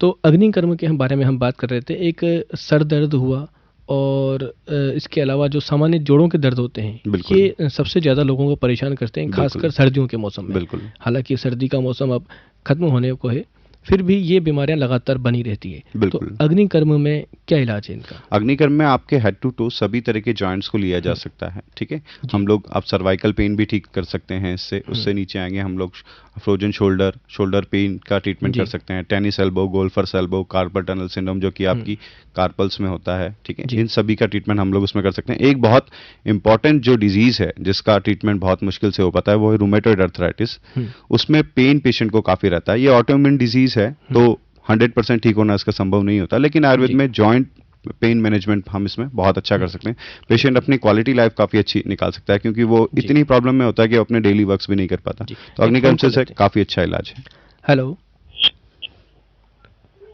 [SPEAKER 1] तो अग्निकर्म के बारे में हम बात कर रहे थे। एक सर दर्द हुआ और इसके अलावा जो सामान्य जोड़ों के दर्द होते हैं, ये सबसे ज़्यादा लोगों को परेशान करते हैं, खासकर सर्दियों के मौसम में।
[SPEAKER 2] बिल्कुल।
[SPEAKER 1] हालांकि सर्दी का मौसम अब खत्म होने को है, फिर भी ये बीमारियां लगातार बनी रहती है। तो अग्निकर्म में क्या इलाज है इनका?
[SPEAKER 2] अग्निकर्म में आपके हेड टू टो सभी तरह के जॉइंट्स को लिया जा सकता है, ठीक है। हम लोग आप सर्वाइकल पेन भी ठीक कर सकते हैं इससे। उससे नीचे आएंगे हम लोग फ्रोजन शोल्डर पेन का ट्रीटमेंट कर सकते हैं, tennis elbow, golfer's elbow, carpal tunnel syndrome जो कि आपकी कार्पल्स में होता है, ठीक है। इन सभी का ट्रीटमेंट हम लोग उसमें कर सकते हैं। एक बहुत इंपॉर्टेंट जो डिजीज है जिसका ट्रीटमेंट बहुत मुश्किल से हो पाता है वो है रूमेटॉइड अर्थराइटिस। उसमें पेन पेशेंट को काफी रहता है। ये ऑटोइम्यून डिजीज है तो 100% ठीक होना इसका संभव नहीं होता, लेकिन आयुर्वेद में जॉइंट पेन मैनेजमेंट हम इसमें बहुत अच्छा कर सकते हैं। पेशेंट अपनी क्वालिटी लाइफ काफी अच्छी निकाल सकता है, क्योंकि वो इतनी प्रॉब्लम में होता है कि वो अपने डेली वर्क्स भी नहीं कर पाता। तो अग्निकर्म से काफी अच्छा इलाज है।
[SPEAKER 1] हेलो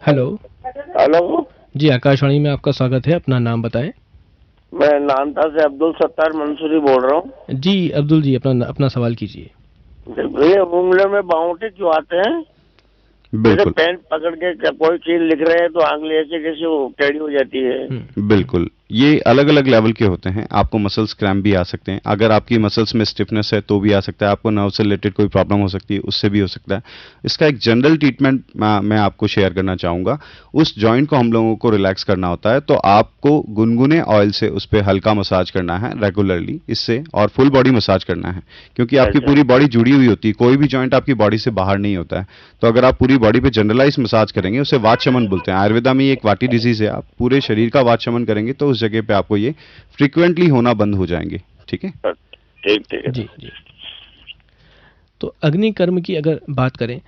[SPEAKER 1] हेलो
[SPEAKER 3] हेलो
[SPEAKER 1] जी, आकाशवाणी में आपका स्वागत है। अपना नाम बताएं।
[SPEAKER 3] मैं नानता से अब्दुल सत्तार मंसूरी बोल रहा हूँ।
[SPEAKER 1] जी अब्दुल जी, अपना सवाल कीजिए।
[SPEAKER 3] ये उंगलियों में बाउंटे क्यों आते हैं?
[SPEAKER 2] बिल्कुल।
[SPEAKER 3] पेन पकड़ के कोई चीज लिख रहे हैं तो आंगली ऐसे कैसे वो टेढ़ी हो जाती है?
[SPEAKER 2] बिल्कुल, ये अलग अलग लेवल के होते हैं। आपको मसल्स क्रैम्प भी आ सकते हैं। अगर आपकी मसल्स में स्टिफनेस है तो भी आ सकता है। आपको नर्व से रिलेटेड कोई प्रॉब्लम हो सकती है, उससे भी हो सकता है। इसका एक जनरल ट्रीटमेंट मैं आपको शेयर करना चाहूँगा। उस जॉइंट को हम लोगों को रिलैक्स करना होता है, तो आपको गुनगुने ऑयल से उस पर हल्का मसाज करना है रेगुलरली इससे, और फुल बॉडी मसाज करना है, क्योंकि आपकी पूरी बॉडी जुड़ी हुई होती है। कोई भी जॉइंट आपकी बॉडी से बाहर नहीं होता है। तो अगर आप पूरी बॉडी पे जनरलाइज मसाज करेंगे, उसे वात शमन बोलते हैं। आयुर्वेदा में ये एक वाटी डिजीज है। आप पूरे शरीर का वात शमन करेंगे तो उस जगह पे आपको ये फ्रीक्वेंटली होना बंद हो जाएंगे, ठीक है।
[SPEAKER 3] ठीक है
[SPEAKER 1] जी जी। तो अग्निकर्म की अगर बात करें,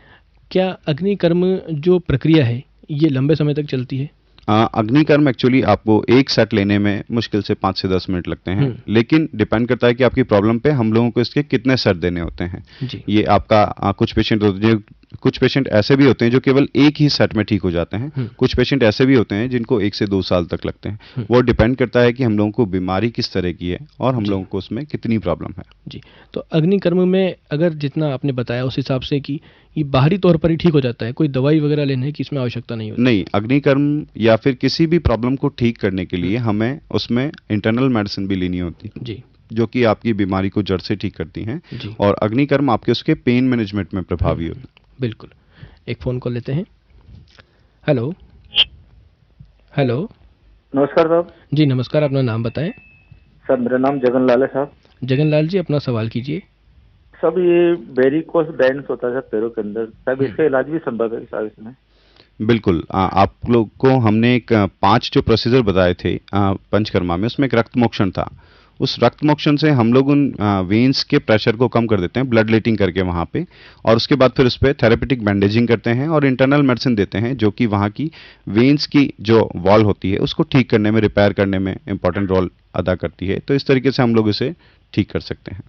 [SPEAKER 1] क्या अग्निकर्म जो प्रक्रिया है ये लंबे समय तक चलती है?
[SPEAKER 2] अग्निकर्म एक्चुअली आपको एक सेट लेने में मुश्किल से 5 से 10 मिनट लगते हैं, लेकिन डिपेंड करता है कि आपकी प्रॉब्लम पे हम लोगों को इसके कितने सेट देने होते हैं। ये आपका कुछ पेशेंट ऐसे भी होते हैं जो केवल एक ही सेट में ठीक हो जाते हैं। कुछ पेशेंट ऐसे भी होते हैं जिनको 1 से 2 साल तक लगते हैं। वो डिपेंड करता है कि हम लोगों को बीमारी किस तरह की है और हम लोगों को उसमें कितनी प्रॉब्लम है।
[SPEAKER 1] जी, तो अग्निकर्म में अगर जितना आपने बताया उस हिसाब से कि ये बाहरी तौर पर ही ठीक हो जाता है, कोई दवाई वगैरह लेने की इसमें आवश्यकता नहीं होती?
[SPEAKER 2] नहीं, अग्निकर्म या फिर किसी भी प्रॉब्लम को ठीक करने के लिए हमें उसमें इंटरनल मेडिसिन भी लेनी होती है,
[SPEAKER 1] जी,
[SPEAKER 2] जो कि आपकी बीमारी को जड़ से ठीक करती हैं, और अग्निकर्म आपके उसके पेन मैनेजमेंट में प्रभावी होती है।
[SPEAKER 1] बिल्कुल। एक फोन कॉल लेते हैं। Hello hello.
[SPEAKER 10] नमस्कार साहब।
[SPEAKER 1] जी नमस्कार, अपना नाम बताएं।
[SPEAKER 10] सर मेरा नाम जगनलाल है साहब।
[SPEAKER 1] जगनलाल जी, अपना सवाल कीजिए।
[SPEAKER 10] सब ये वेरिकोस वेन्स होता है पैरों के अंदर, सब इसका इलाज भी संभव है साहब इसमें?
[SPEAKER 2] बिल्कुल। आप लोग को हमने एक 5 जो प्रोसीजर बताए थे पंचकर्मा में, उसमें एक रक्त मोक्षण था। उस रक्त मोक्षण से हम लोग उन वेन्स के प्रेशर को कम कर देते हैं ब्लड लेटिंग करके वहाँ पे, और उसके बाद फिर उस पर थेरेपेटिक बैंडेजिंग करते हैं और इंटरनल मेडिसिन देते हैं जो कि वहाँ की वेन्स की जो वॉल होती है उसको ठीक करने में, रिपेयर करने में इंपॉर्टेंट रोल अदा करती है। तो इस तरीके से हम लोग इसे ठीक कर सकते हैं।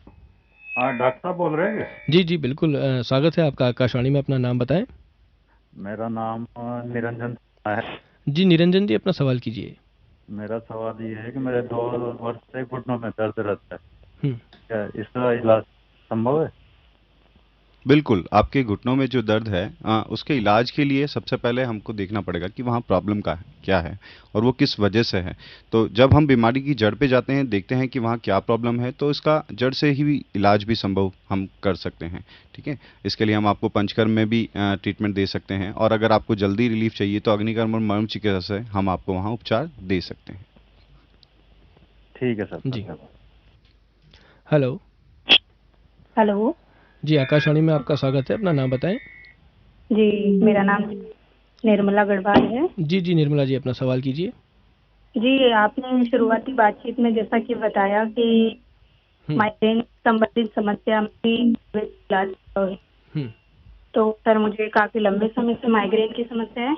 [SPEAKER 11] हाँ, डॉक्टर साहब बोल रहे हैं?
[SPEAKER 1] जी जी बिल्कुल, स्वागत है आपका आकाशवाणी में। अपना नाम बताएं।
[SPEAKER 11] मेरा नाम निरंजन है।
[SPEAKER 1] जी निरंजन जी, अपना सवाल कीजिए।
[SPEAKER 11] मेरा सवाल ये है कि मेरे 2 वर्ष से घुटनों में दर्द रहता है, क्या इसका इलाज संभव है?
[SPEAKER 2] बिल्कुल। आपके घुटनों में जो दर्द है उसके इलाज के लिए सबसे पहले हमको देखना पड़ेगा कि वहाँ प्रॉब्लम क्या है और वो किस वजह से है। तो जब हम बीमारी की जड़ पे जाते हैं, देखते हैं कि वहाँ क्या प्रॉब्लम है, तो इसका जड़ से ही इलाज भी संभव हम कर सकते हैं, ठीक है। इसके लिए हम आपको पंचकर्म में भी ट्रीटमेंट दे सकते हैं, और अगर आपको जल्दी रिलीफ चाहिए तो अग्निकर्म और मर्म चिकित्सा से हम आपको वहाँ उपचार दे सकते हैं।
[SPEAKER 11] ठीक है सर।
[SPEAKER 1] जी। Hello
[SPEAKER 12] hello.
[SPEAKER 1] जी, आकाशवाणी में आपका स्वागत है। अपना नाम बताएं।
[SPEAKER 12] जी, मेरा नाम निर्मला गढ़वाल है।
[SPEAKER 1] जी निर्मला जी, अपना सवाल कीजिए।
[SPEAKER 12] जी, आपने शुरुआती बातचीत में जैसा कि बताया कि माइग्रेन संबंधित समस्या में इलाज है। तो सर, मुझे काफी लंबे समय से माइग्रेन की समस्या है,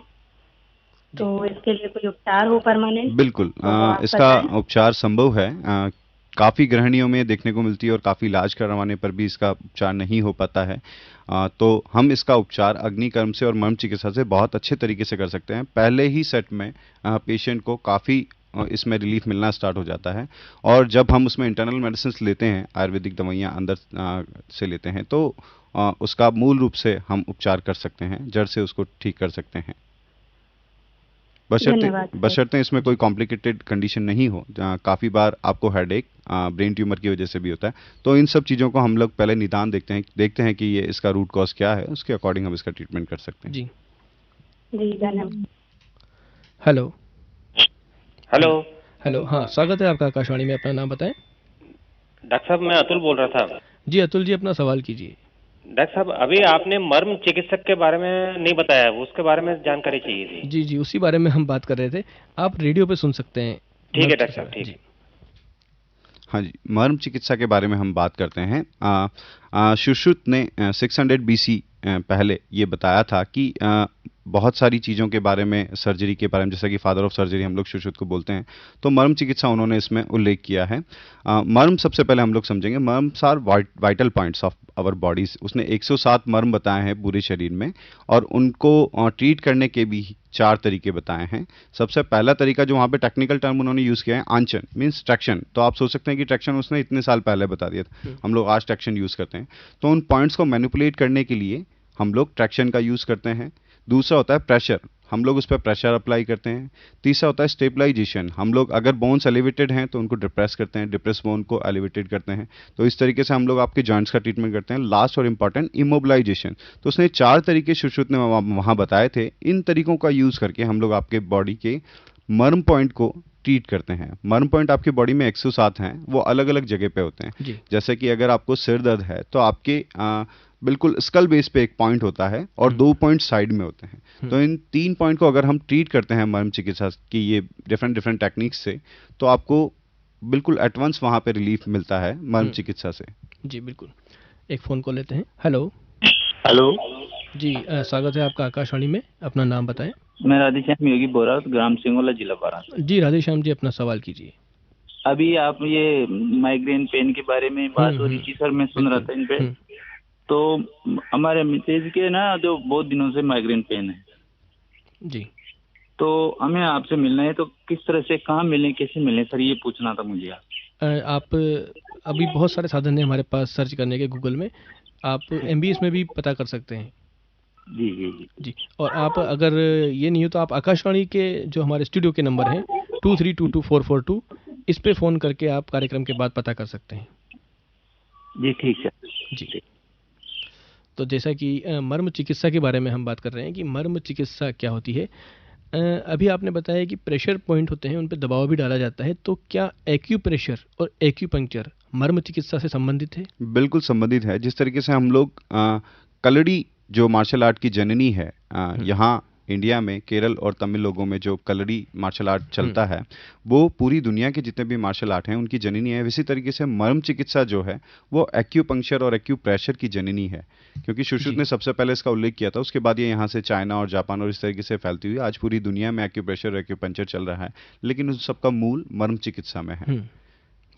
[SPEAKER 12] तो इसके लिए कोई उपचार हो परमानेंट?
[SPEAKER 2] बिल्कुल,
[SPEAKER 12] तो
[SPEAKER 2] इसका उपचार संभव है। काफ़ी गृहिणियों में देखने को मिलती है और काफ़ी इलाज करवाने पर भी इसका उपचार नहीं हो पाता है। तो हम इसका उपचार अग्निकर्म से और मर्म चिकित्सा से बहुत अच्छे तरीके से कर सकते हैं। पहले ही सेट में पेशेंट को काफ़ी इसमें रिलीफ मिलना स्टार्ट हो जाता है, और जब हम उसमें इंटरनल मेडिसिन लेते हैं, आयुर्वेदिक दवाइयाँ अंदर से लेते हैं, तो उसका मूल रूप से हम उपचार कर सकते हैं, जड़ से उसको ठीक कर सकते हैं, बशर्ते इसमें कोई कॉम्प्लिकेटेड कंडीशन नहीं हो। काफ़ी बार आपको हेडेक ब्रेन ट्यूमर की वजह से भी होता है, तो इन सब चीज़ों को हम लोग पहले निदान देखते हैं कि ये इसका रूट कॉज क्या है, उसके अकॉर्डिंग हम इसका ट्रीटमेंट कर सकते हैं।
[SPEAKER 1] जी
[SPEAKER 12] धन्यवाद।
[SPEAKER 1] हेलो
[SPEAKER 13] हेलो
[SPEAKER 1] हेलो, हाँ स्वागत है आपका आकाशवाणी में। अपना नाम बताएं।
[SPEAKER 13] डॉक्टर साहब, मैं अतुल बोल रहा था।
[SPEAKER 1] जी अतुल जी, अपना सवाल कीजिए।
[SPEAKER 13] डॉक्टर साहब, अभी आपने मर्म चिकित्सक के बारे में नहीं बताया, उसके बारे में जानकारी चाहिए थी।
[SPEAKER 1] जी उसी बारे में हम बात कर रहे थे, आप रेडियो पे सुन सकते हैं।
[SPEAKER 13] ठीक है डॉक्टर साहब, ठीक।
[SPEAKER 2] हाँ जी, मर्म चिकित्सा के बारे में हम बात करते हैं। सुश्रुत ने 600 BC पहले ये बताया था कि बहुत सारी चीज़ों के बारे में, सर्जरी के बारे में, जैसा कि फादर ऑफ सर्जरी हम लोग सुश्रुत को बोलते हैं, तो मर्म चिकित्सा उन्होंने इसमें उल्लेख किया है। मर्म सबसे पहले हम लोग समझेंगे, marmas are vital points of our bodies. उसने 107 मर्म बताए हैं पूरे शरीर में, और उनको ट्रीट करने के भी 4 तरीके बताए हैं। सबसे पहला तरीका जो वहाँ पे टेक्निकल टर्म उन्होंने यूज़ किया है, आंचन मीन्स ट्रैक्शन। तो आप सोच सकते हैं कि ट्रैक्शन उसने इतने साल पहले बता दिया था, हम लोग आज ट्रैक्शन यूज़ करते हैं। तो उन पॉइंट्स को मैनिपुलेट करने के लिए हम लोग ट्रैक्शन का यूज़ करते हैं। दूसरा होता है प्रेशर, हम लोग उस पर प्रेशर अप्लाई करते हैं। तीसरा होता है स्टेबलाइजेशन, हम लोग अगर बोन्स एलिवेटेड हैं तो उनको डिप्रेस करते हैं, डिप्रेस बोन को एलिवेटेड करते हैं। तो इस तरीके से हम लोग आपके जॉइंट्स का ट्रीटमेंट करते हैं। लास्ट और इंपॉर्टेंट, इमोबिलाइजेशन। तो उसने 4 तरीके सुश्रुत ने वहाँ बताए थे। इन तरीकों का यूज़ करके हम लोग आपके बॉडी के मर्म पॉइंट को ट्रीट करते हैं। मर्म पॉइंट आपकी बॉडी में 107 हैं, वो अलग अलग जगह पे होते हैं। जैसे कि अगर आपको सिर दर्द है तो आपके बिल्कुल स्कल बेस पे एक पॉइंट होता है और 2 पॉइंट साइड में होते हैं। तो इन 3 पॉइंट को अगर हम ट्रीट करते हैं मर्म चिकित्सा की ये डिफरेंट टेक्निक्स से, तो आपको बिल्कुल एट वंस वहाँ पे रिलीफ मिलता है मर्म चिकित्सा से।
[SPEAKER 1] जी बिल्कुल। एक फ़ोन कॉल लेते हैं। हेलो जी, स्वागत है आपका आकाशवाणी में। अपना नाम बताएं।
[SPEAKER 14] मैं राधेश्याम योगी बोरा, ग्राम सिंगोला, जिला वाराणसी।
[SPEAKER 1] जी राधेश्याम जी, अपना सवाल कीजिए।
[SPEAKER 14] अभी आप ये माइग्रेन पेन के बारे में बात हो रही थी सर, मैं सुन रहा था इन पे। तो हमारे मिसेज के ना जो बहुत दिनों से माइग्रेन पेन है
[SPEAKER 1] जी,
[SPEAKER 14] तो हमें आपसे मिलना है, तो किस तरह से, कहाँ मिलने, कैसे मिलने सर, ये पूछना था मुझे।
[SPEAKER 1] आप अभी बहुत सारे साधन हैं हमारे पास सर्च करने के गूगल में, आप MBS में भी पता कर सकते हैं। जी। और आप अगर ये नहीं हो तो आप आकाशवाणी के जो हमारे स्टूडियो के नंबर हैं 23222442, इस पे फ़ोन करके आप कार्यक्रम के बाद पता कर सकते हैं।
[SPEAKER 14] जी ठीक है
[SPEAKER 1] जी। तो जैसा कि मर्म चिकित्सा के बारे में हम बात कर रहे हैं कि मर्म चिकित्सा क्या होती है। अभी आपने बताया कि प्रेशर पॉइंट होते हैं, उन पर दबाव भी डाला जाता है, तो क्या एक्यूप्रेशर और एक्यूपंक्चर मर्म चिकित्सा से संबंधित है?
[SPEAKER 2] बिल्कुल संबंधित है। जिस तरीके से हम लोग कलड़ी जो मार्शल आर्ट की जननी है, यहाँ इंडिया में केरल और तमिल लोगों में जो कलड़ी मार्शल आर्ट चलता है, वो पूरी दुनिया के जितने भी मार्शल आर्ट हैं उनकी जननी है। इसी तरीके से मर्म चिकित्सा जो है वो एक्यूपंक्चर और एक्यूप्रेशर की जननी है, क्योंकि सुश्रुत ने सबसे पहले इसका उल्लेख किया था। उसके बाद ये यहाँ से चाइना और जापान और इस तरीके से फैलती हुई आज पूरी दुनिया में एक्यूप्रेशर और एक्यूपंक्चर चल रहा है, लेकिन उन सबका मूल मर्म चिकित्सा में है।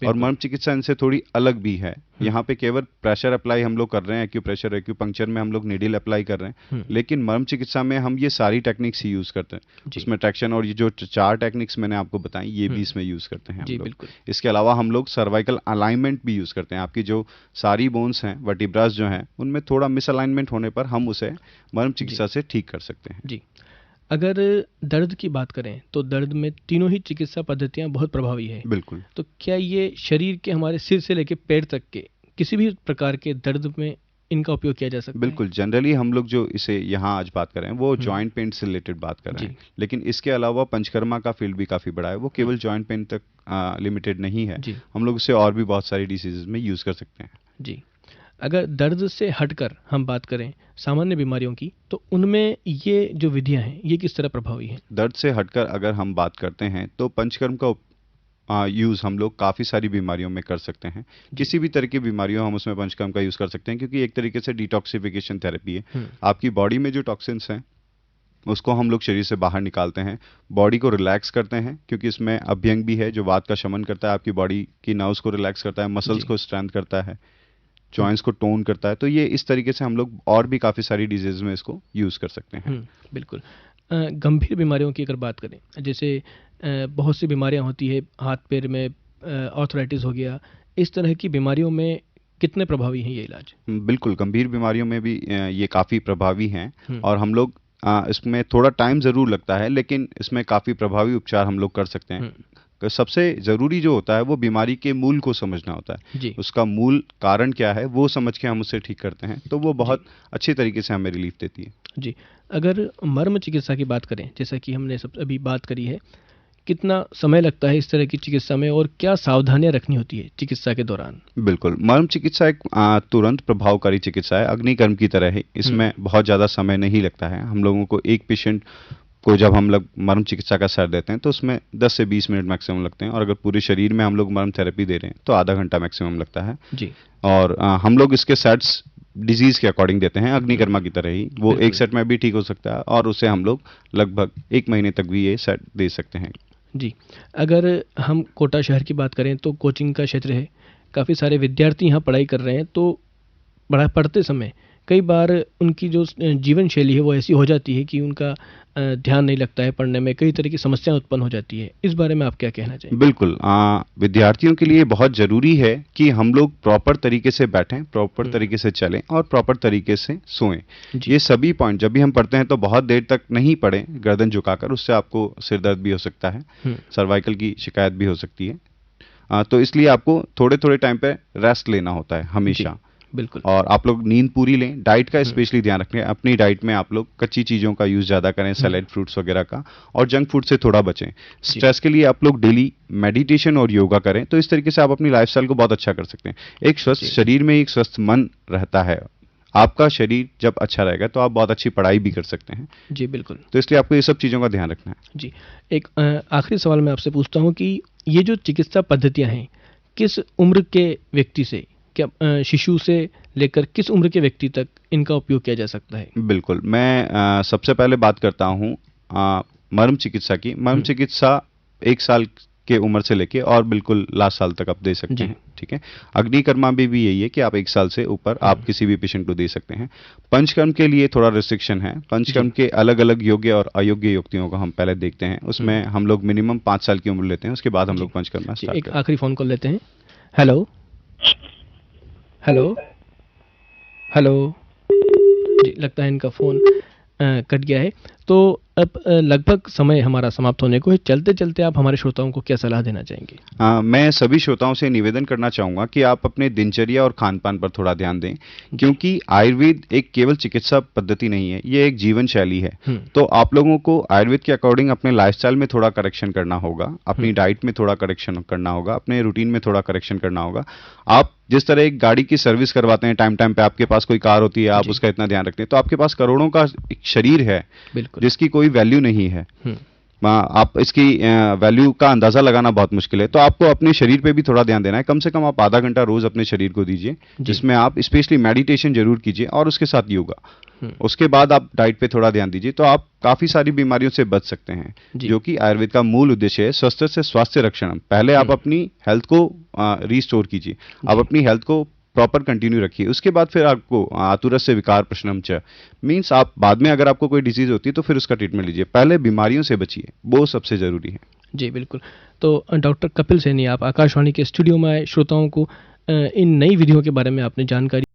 [SPEAKER 2] और मर्म चिकित्सा इनसे थोड़ी अलग भी है। यहाँ पे केवल प्रेशर अप्लाई हम लोग कर रहे हैं, एक्यूप्रेशर एक्यूपंक्चर में हम लोग नीडल अप्लाई कर रहे हैं, लेकिन मर्म चिकित्सा में हम ये सारी टेक्निक्स ही यूज करते हैं। उसमें ट्रैक्शन और ये जो 4 टेक्निक्स मैंने आपको बताई, ये भी इसमें यूज करते हैं हम लोग। इसके अलावा हम लोग सर्वाइकल अलाइनमेंट भी यूज करते हैं। आपकी जो सारी बोन्स हैं, वर्टिब्रास जो हैं, उनमें थोड़ा मिसअलाइनमेंट होने पर हम उसे मर्म चिकित्सा से ठीक कर सकते हैं।
[SPEAKER 1] जी। अगर दर्द की बात करें तो दर्द में तीनों ही चिकित्सा पद्धतियां बहुत प्रभावी है।
[SPEAKER 2] बिल्कुल।
[SPEAKER 1] तो क्या ये शरीर के हमारे सिर से लेकर पैर तक के किसी भी प्रकार के दर्द में इनका उपयोग किया जा सकता है?
[SPEAKER 2] बिल्कुल। जनरली हम लोग जो इसे यहाँ आज बात कर रहे हैं वो जॉइंट पेन से रिलेटेड बात कर रहे हैं, लेकिन इसके अलावा पंचकर्मा का फील्ड भी काफ़ी बड़ा है। वो केवल जॉइंट पेन तक लिमिटेड नहीं है, हम लोग इसे और भी बहुत सारी डिसीजेज में यूज़ कर सकते हैं।
[SPEAKER 1] जी। अगर दर्द से हटकर हम बात करें सामान्य बीमारियों की, तो उनमें ये जो विधियां हैं ये किस तरह प्रभावी हैं?
[SPEAKER 2] दर्द से हटकर अगर हम बात करते हैं तो पंचकर्म का यूज़ हम लोग काफ़ी सारी बीमारियों में कर सकते हैं। किसी भी तरह की बीमारियों हम उसमें पंचकर्म का यूज़ कर सकते हैं, क्योंकि एक तरीके से डिटॉक्सिफिकेशन थेरेपी है। आपकी बॉडी में जो टॉक्सिन्स हैं उसको हम लोग शरीर से बाहर निकालते हैं, बॉडी को रिलैक्स करते हैं, क्योंकि इसमें अभ्यंग भी है जो वात का शमन करता है, आपकी बॉडी की नर्व्स को रिलैक्स करता है, मसल्स को स्ट्रेंथ करता है, जॉइंट्स को टोन करता है। तो ये इस तरीके से हम लोग और भी काफ़ी सारी डिजीज में इसको यूज़ कर सकते हैं।
[SPEAKER 1] बिल्कुल। गंभीर बीमारियों की अगर बात करें, जैसे बहुत सी बीमारियां होती है, हाथ पैर में आर्थराइटिस हो गया, इस तरह की बीमारियों में कितने प्रभावी हैं ये इलाज?
[SPEAKER 2] बिल्कुल, गंभीर बीमारियों में भी ये काफ़ी प्रभावी हैं और हम लोग इसमें थोड़ा टाइम ज़रूर लगता है, लेकिन इसमें काफ़ी प्रभावी उपचार हम लोग कर सकते हैं। सबसे ज़रूरी जो होता है वो बीमारी के मूल को समझना होता है। उसका मूल कारण क्या है वो समझ के हम उससे ठीक करते हैं, तो वो बहुत अच्छे तरीके से हमें रिलीफ देती है।
[SPEAKER 1] जी, अगर मर्म चिकित्सा की बात करें, जैसा कि हमने अभी बात करी है, कितना समय लगता है इस तरह की चिकित्सा में और क्या सावधानियां रखनी होती है चिकित्सा के दौरान?
[SPEAKER 2] बिल्कुल, मर्म चिकित्सा एक तुरंत प्रभावकारी चिकित्सा है, अग्निकर्म की तरह है। इसमें बहुत ज़्यादा समय नहीं लगता है। हम लोगों को एक पेशेंट को जब हम लोग मर्म चिकित्सा का सेट देते हैं तो उसमें 10 से 20 मिनट मैक्सिमम लगते हैं, और अगर पूरे शरीर में हम लोग मर्म थेरेपी दे रहे हैं तो आधा घंटा मैक्सिमम लगता है
[SPEAKER 1] जी।
[SPEAKER 2] और हम लोग इसके सेट्स डिजीज के अकॉर्डिंग देते हैं, अग्निकर्मा की तरह ही। वो एक सेट में भी ठीक हो सकता है और उसे हम लोग लगभग 1 महीने तक भी ये सेट दे सकते हैं।
[SPEAKER 1] जी, अगर हम कोटा शहर की बात करें तो कोचिंग का क्षेत्र है, काफ़ी सारे विद्यार्थी यहाँ पढ़ाई कर रहे हैं, तो पढ़ते समय कई बार उनकी जो जीवन शैली है वो ऐसी हो जाती है कि उनका ध्यान नहीं लगता है पढ़ने में, कई तरह की समस्याएं उत्पन्न हो जाती है। इस बारे में आप क्या कहना चाहिए?
[SPEAKER 2] बिल्कुल, विद्यार्थियों के लिए बहुत ज़रूरी है कि हम लोग प्रॉपर तरीके से बैठें, प्रॉपर तरीके से चलें और प्रॉपर तरीके से सोएं। ये सभी पॉइंट जब भी हम पढ़ते हैं तो बहुत देर तक नहीं पढ़ें गर्दन झुकाकर, उससे आपको सिर दर्द भी हो सकता है, सर्वाइकल की शिकायत भी हो सकती है। तो इसलिए आपको थोड़े थोड़े टाइम पे रेस्ट लेना होता है हमेशा।
[SPEAKER 1] बिल्कुल।
[SPEAKER 2] और आप लोग नींद पूरी लें, डाइट का स्पेशली ध्यान रखें। अपनी डाइट में आप लोग कच्ची चीज़ों का यूज़ ज़्यादा करें, सैलेड फ्रूट्स वगैरह का, और जंक फूड से थोड़ा बचें। स्ट्रेस के लिए आप लोग डेली मेडिटेशन और योगा करें, तो इस तरीके से आप अपनी लाइफस्टाइल को बहुत अच्छा कर सकते हैं। एक स्वस्थ शरीर में एक स्वस्थ मन रहता है। आपका शरीर जब अच्छा रहेगा तो आप बहुत अच्छी पढ़ाई भी कर सकते हैं।
[SPEAKER 1] जी बिल्कुल।
[SPEAKER 2] तो इसलिए आपको ये सब चीज़ों का ध्यान रखना है।
[SPEAKER 1] जी, एक आखिरी सवाल मैं आपसे पूछता हूँ कि ये जो चिकित्सा पद्धतियाँ हैं, किस उम्र के व्यक्ति से, क्या शिशु से लेकर किस उम्र के व्यक्ति तक इनका उपयोग किया जा सकता है?
[SPEAKER 2] बिल्कुल, मैं सबसे पहले बात करता हूँ मर्म चिकित्सा की। मर्म चिकित्सा 1 साल के उम्र से लेके और बिल्कुल लास्ट साल तक आप दे सकते हैं, ठीक है। अग्निकर्मा भी यही है कि आप 1 साल से ऊपर आप किसी भी पेशेंट को दे सकते हैं। पंचकर्म के लिए थोड़ा रिस्ट्रिक्शन है। पंचकर्म के अलग अलग योग्य और अयोग्य युक्तियों को हम पहले देखते हैं, उसमें हम लोग मिनिमम 5 साल की उम्र लेते हैं, उसके बाद हम लोग पंचकर्मा स्टार्ट
[SPEAKER 1] करते हैं। एक आखिरी फोन कॉल लेते हैं। हेलो हेलो हेलो जी, लगता है इनका फ़ोन कट गया है। तो अब लगभग समय हमारा समाप्त होने को है। चलते चलते आप हमारे श्रोताओं को क्या सलाह देना चाहेंगे?
[SPEAKER 2] मैं सभी श्रोताओं से निवेदन करना चाहूँगा कि आप अपने दिनचर्या और खान पान पर थोड़ा ध्यान दें, क्योंकि आयुर्वेद एक केवल चिकित्सा पद्धति नहीं है, ये एक जीवन शैली है। तो आप लोगों को आयुर्वेद के अकॉर्डिंग अपने लाइफस्टाइल में थोड़ा करेक्शन करना होगा, अपनी डाइट में थोड़ा करेक्शन करना होगा, अपने रूटीन में थोड़ा करेक्शन करना होगा। आप जिस तरह एक गाड़ी की सर्विस करवाते हैं टाइम टाइम पे, आपके पास कोई कार होती है, आप उसका इतना ध्यान रखते हैं, तो आपके पास करोड़ों का एक शरीर है जिसकी कोई वैल्यू नहीं है। आप इसकी वैल्यू का अंदाजा लगाना बहुत मुश्किल है। तो आपको अपने शरीर पे भी थोड़ा ध्यान देना है। कम से कम आप आधा घंटा रोज अपने शरीर को दीजिए, जिसमें आप स्पेशली मेडिटेशन जरूर कीजिए और उसके साथ योगा। उसके बाद आप डाइट पे थोड़ा ध्यान दीजिए, तो आप काफी सारी बीमारियों से बच सकते हैं, जो कि आयुर्वेद का मूल उद्देश्य है, स्वस्थ से स्वास्थ्य रक्षण। पहले आप अपनी हेल्थ को रिस्टोर कीजिए, आप अपनी हेल्थ को प्रॉपर कंटिन्यू रखिए, उसके बाद फिर आपको आतुरस से विकार प्रश्नम च मीन्स आप बाद में अगर आपको कोई डिजीज होती है तो फिर उसका ट्रीटमेंट लीजिए। पहले बीमारियों से बचिए, वो सबसे जरूरी है।
[SPEAKER 1] जी बिल्कुल। तो डॉक्टर कपिल सैनी, आप आकाशवाणी के स्टूडियो में आए, श्रोताओं को इन नई विधियों के बारे में आपने जानकारी